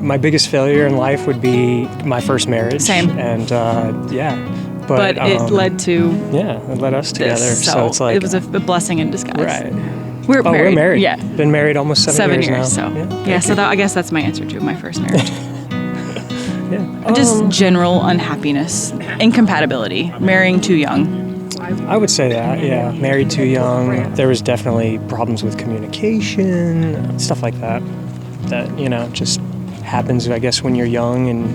My biggest failure in life would be my first marriage. Same. And but it led to it led us together. this, So it's like it was a blessing in disguise. right. We're married. We're married. Yeah. Been married almost 7 years now. So I guess that's my answer to my first marriage. Yeah. Just general unhappiness, incompatibility, marrying too young. I would say that, yeah. Married too young. There was definitely problems with communication, stuff like that. That, just happens, I guess, when you're young and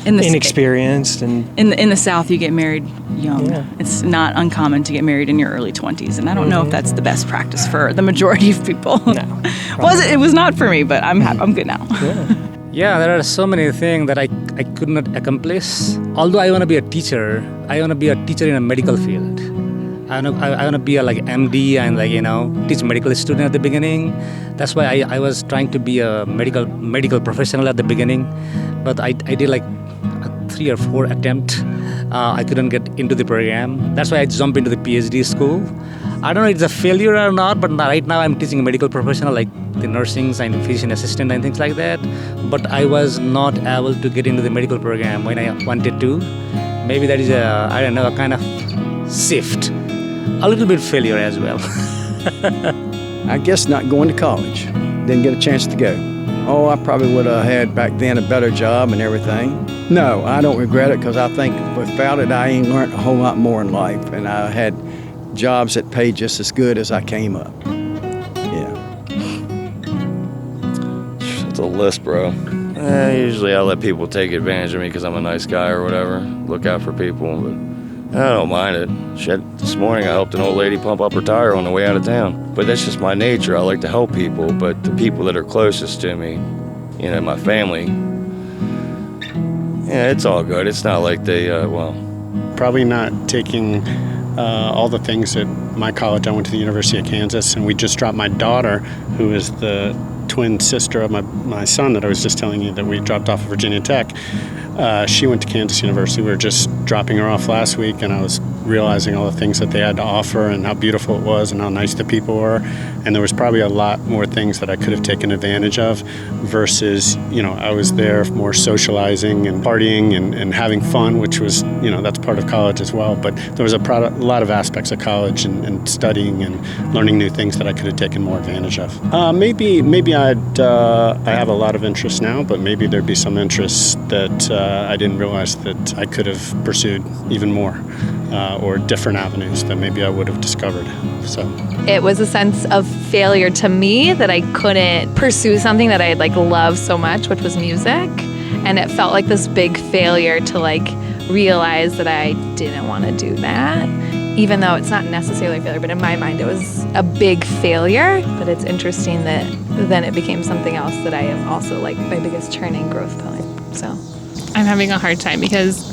inexperienced. And in the South, you get married young. Yeah. It's not uncommon to get married in your early 20s, and I don't know if that's the best practice for the majority of people. No. It was not for me, but I'm good now. Yeah. Yeah, there are so many things that I could not accomplish. Although I want to be a teacher, I want to be a teacher in a medical field. I want to be a MD and teach medical student at the beginning. That's why I was trying to be a medical professional at the beginning, but I did 3 or 4 attempts. I couldn't get into the program. That's why I jumped into the PhD school. I don't know if it's a failure or not, but right now I'm teaching a medical professional like the nursing and physician assistant and things like that. But I was not able to get into the medical program when I wanted to. Maybe that is a kind of shift. A little bit failure as well. I guess not going to college. Didn't get a chance to go. Oh, I probably would have had back then a better job and everything. No, I don't regret it because I think without it, I ain't learned a whole lot more in life. And I had jobs that paid just as good as I came up. Yeah. It's a list, bro. Usually I let people take advantage of me because I'm a nice guy or whatever. Look out for people, but I don't mind it. Shit, this morning I helped an old lady pump up her tire on the way out of town. But that's just my nature. I like to help people, but the people that are closest to me, my family, it's all good. It's not like they, Probably not taking all the things at my college. I went to the University of Kansas, and we just dropped my daughter, who is the twin sister of my son that I was just telling you that we dropped off at Virginia Tech. She went to Kansas University. We were just dropping her off last week, and I was realizing all the things that they had to offer and how beautiful it was and how nice the people were. And there was probably a lot more things that I could have taken advantage of versus, I was there more socializing and partying and having fun, which was, that's part of college as well. But there was a lot of aspects of college and studying and learning new things that I could have taken more advantage of. Maybe I have a lot of interests now, but maybe there'd be some interests that I didn't realize that I could have pursued even more. Or different avenues that maybe I would have discovered. So it was a sense of failure to me that I couldn't pursue something that I had loved so much, which was music. And it felt like this big failure to realize that I didn't want to do that, even though it's not necessarily a failure, but in my mind it was a big failure. But it's interesting that then it became something else that I am also my biggest turning growth point. So I'm having a hard time because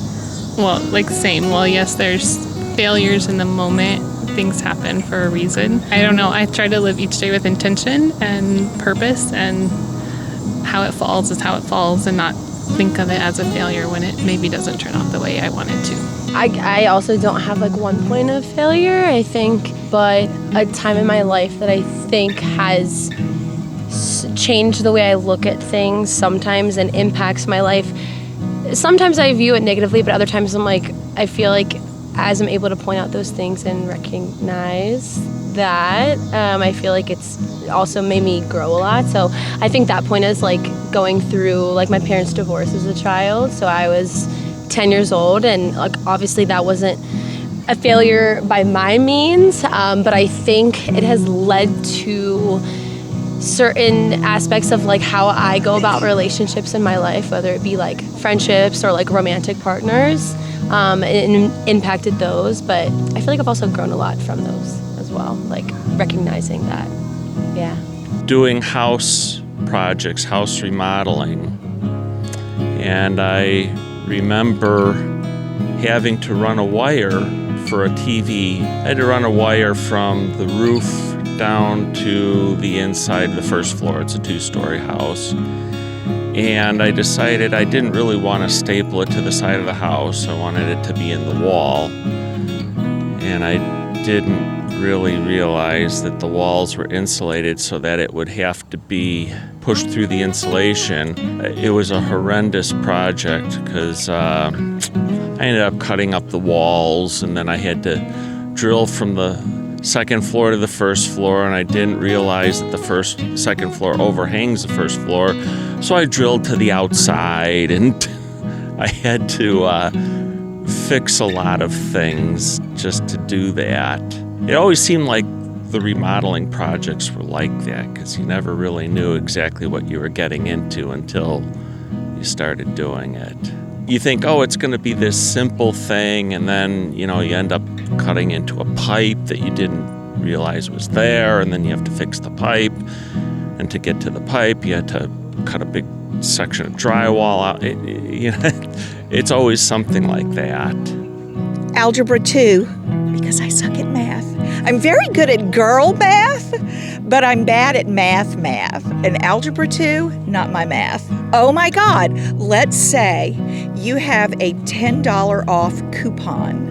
same. Well, yes, there's failures in the moment. Things happen for a reason. I don't know. I try to live each day with intention and purpose, and how it falls is how it falls, and not think of it as a failure when it maybe doesn't turn out the way I want it to. I also don't have one point of failure, I think, but a time in my life that I think has changed the way I look at things sometimes and impacts my life. Sometimes I view it negatively, but other times I feel as I'm able to point out those things and recognize that, I feel it's also made me grow a lot. So I think that point is going through my parents' divorce as a child. So I was 10 years old, and obviously that wasn't a failure by my means, but I think it has led to certain aspects of how I go about relationships in my life, whether it be friendships or romantic partners, and impacted those. But I feel I've also grown a lot from those as well, recognizing that. Yeah. Doing house projects, house remodeling, and I remember having to run a wire for a TV. I had to run a wire from the roof down to the inside of the first floor. It's a 2-story house. And I decided I didn't really want to staple it to the side of the house. I wanted it to be in the wall. And I didn't really realize that the walls were insulated so that it would have to be pushed through the insulation. It was a horrendous project because I ended up cutting up the walls, and then I had to drill from the second floor to the first floor, and I didn't realize that the second floor overhangs the first floor. So I drilled to the outside, and I had to fix a lot of things just to do that. It always seemed like the remodeling projects were like that because you never really knew exactly what you were getting into until you started doing it. You think, oh, it's going to be this simple thing, and then, you end up cutting into a pipe that you didn't realize was there, and then you have to fix the pipe. And to get to the pipe, you had to cut a big section of drywall out. It's always something like that. Algebra 2, because I suck at math. I'm very good at girl math, but I'm bad at math. And Algebra 2, not my math. Oh my God, let's say you have a $10 off coupon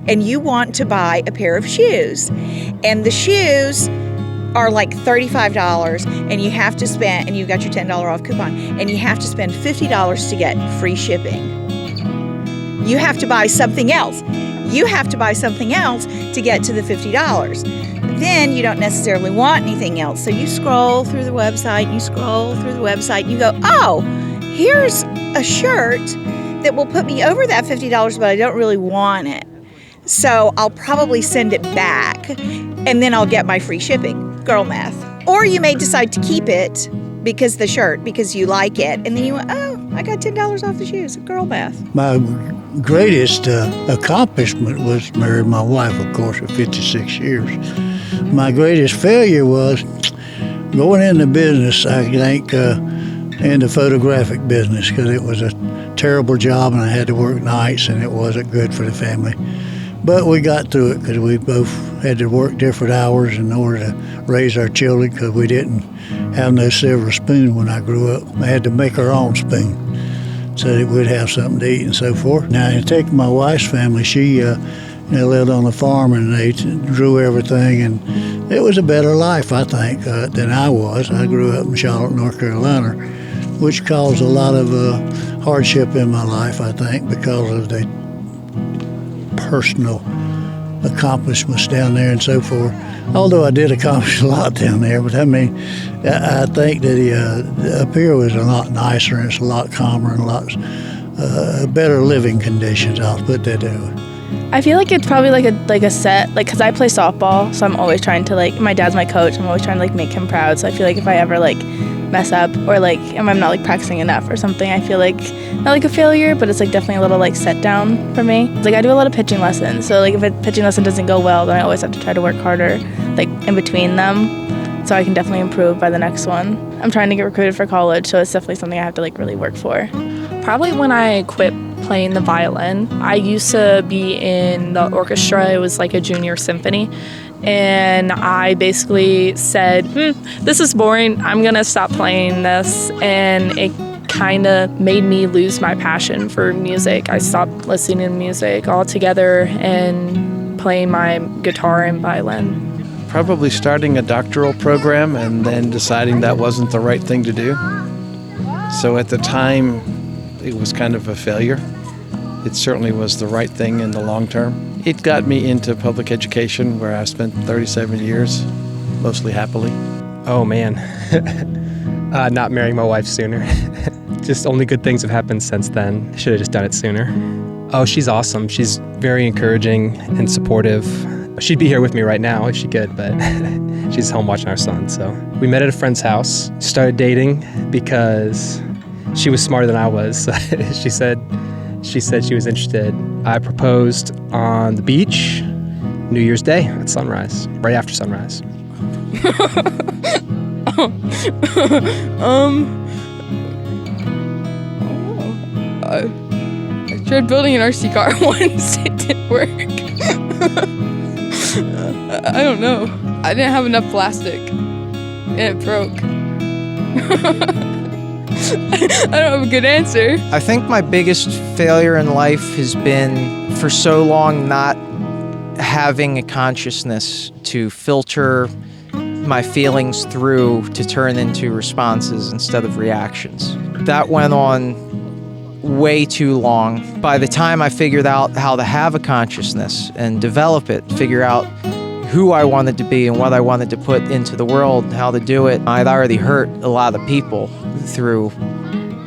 and you want to buy a pair of shoes, and the shoes are like $35, and you have to spend, and you got your $10 off coupon, and you have to spend $50 to get free shipping. You have to buy something else. You have to buy something else to get to the $50. Then you don't necessarily want anything else. So you scroll through the website, and you go, oh, here's a shirt that will put me over that $50, but I don't really want it. So I'll probably send it back, and then I'll get my free shipping. Girl math. Or you may decide to keep it because you like it, and then you went, oh, I got $10 off the shoes. Girl math. My greatest accomplishment was marrying my wife, of course, for 56 years. My greatest failure was going into business, I think, in the photographic business, because it was a terrible job and I had to work nights and it wasn't good for the family. But we got through it because we both had to work different hours in order to raise our children, because we didn't have no silver spoon when I grew up. I had to make our own spoon so that we'd have something to eat and so forth. Now, in taking my wife's family, she lived on a farm and they drew everything, and it was a better life, I think, than I was. I grew up in Charlotte, North Carolina, which caused a lot of hardship in my life, I think, because of the personal accomplishments down there and so forth. Although I did accomplish a lot down there, but I mean, I think that up here was a lot nicer and it's a lot calmer and a lot better living conditions. I'll put that that way. I feel like it's probably like a set, because I play softball, so I'm always trying to my dad's my coach. I'm always trying to make him proud. So I feel like if I ever mess up or if I'm not practicing enough or something, I feel not a failure, but it's definitely a little set down for me. It's I do a lot of pitching lessons, so if a pitching lesson doesn't go well, then I always have to try to work harder in between them, so I can definitely improve by the next one. I'm trying to get recruited for college, so it's definitely something I have to really work for. Probably when I quit playing the violin. I used to be in the orchestra. It was a junior symphony. And I basically said, this is boring. I'm going to stop playing this. And it kind of made me lose my passion for music. I stopped listening to music altogether and playing my guitar and violin. Probably starting a doctoral program and then deciding that wasn't the right thing to do. So at the time, it was kind of a failure. It certainly was the right thing in the long term. It got me into public education, where I spent 37 years, mostly happily. Oh, man. Not marrying my wife sooner. Just only good things have happened since then. Should have just done it sooner. Oh, she's awesome. She's very encouraging and supportive. She'd be here with me right now if she could, but she's home watching our son. So we met at a friend's house, started dating because she was smarter than I was. She said she was interested. I proposed on the beach, New Year's Day at sunrise, right after sunrise. I tried building an RC car once. It didn't work. I don't know. I didn't have enough plastic, and it broke. I don't have a good answer. I think my biggest failure in life has been for so long not having a consciousness to filter my feelings through to turn into responses instead of reactions. That went on way too long. By the time I figured out how to have a consciousness and develop it, figure out who I wanted to be and what I wanted to put into the world, how to do it, I'd already hurt a lot of people through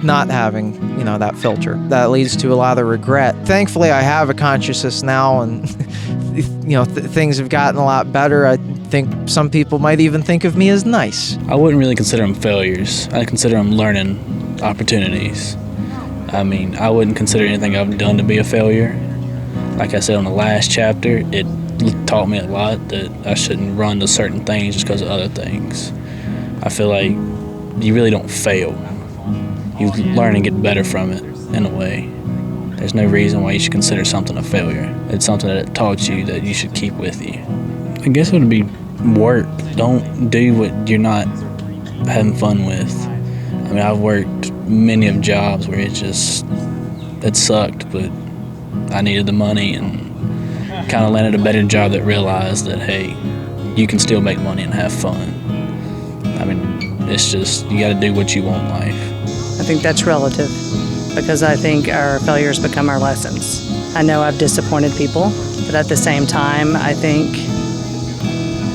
not having, that filter. That leads to a lot of regret. Thankfully, I have a consciousness now, and things have gotten a lot better. I think some people might even think of me as nice. I wouldn't really consider them failures. I consider them learning opportunities. I mean, I wouldn't consider anything I've done to be a failure. Like I said on the last chapter, it taught me a lot that I shouldn't run to certain things just because of other things. I feel like you really don't fail. You learn and get better from it in a way. There's no reason why you should consider something a failure. It's something that it taught you that you should keep with you. I guess it would be work. Don't do what you're not having fun with. I mean, I've worked many of jobs where it sucked, but I needed the money and kind of landed a better job that realized that, hey, you can still make money and have fun. I mean, it's just, you got to do what you want in life. I think that's relative, because I think our failures become our lessons. I know I've disappointed people, but at the same time, I think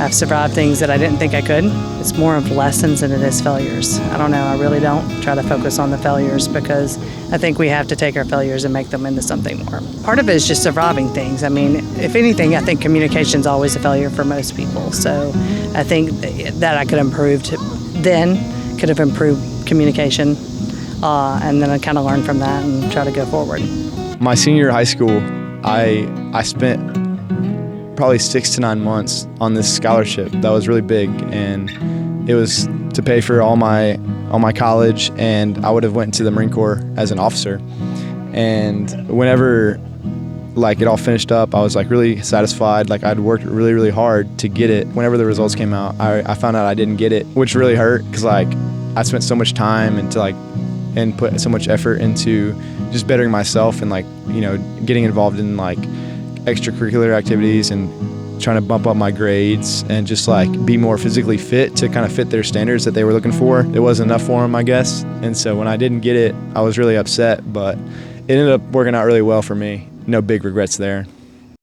I've survived things that I didn't think I could. It's more of lessons than it is failures. I don't know, I really don't try to focus on the failures, because I think we have to take our failures and make them into something more. Part of it is just surviving things. I mean, if anything, I think communication is always a failure for most people. So I think that I could have improved communication. And then I kind of learned from that and try to go forward. My senior year of high school, I spent probably 6 to 9 months on this scholarship that was really big, and it was to pay for all my college, and I would have went to the Marine Corps as an officer. And whenever it all finished up, I was really satisfied. I'd worked really, really hard to get it. Whenever the results came out, I found out I didn't get it, which really hurt, because I spent so much time and put so much effort into just bettering myself and getting involved in extracurricular activities and trying to bump up my grades and just be more physically fit to kind of fit their standards that they were looking for. It wasn't enough for them, I guess. And so when I didn't get it, I was really upset, but it ended up working out really well for me. No big regrets there.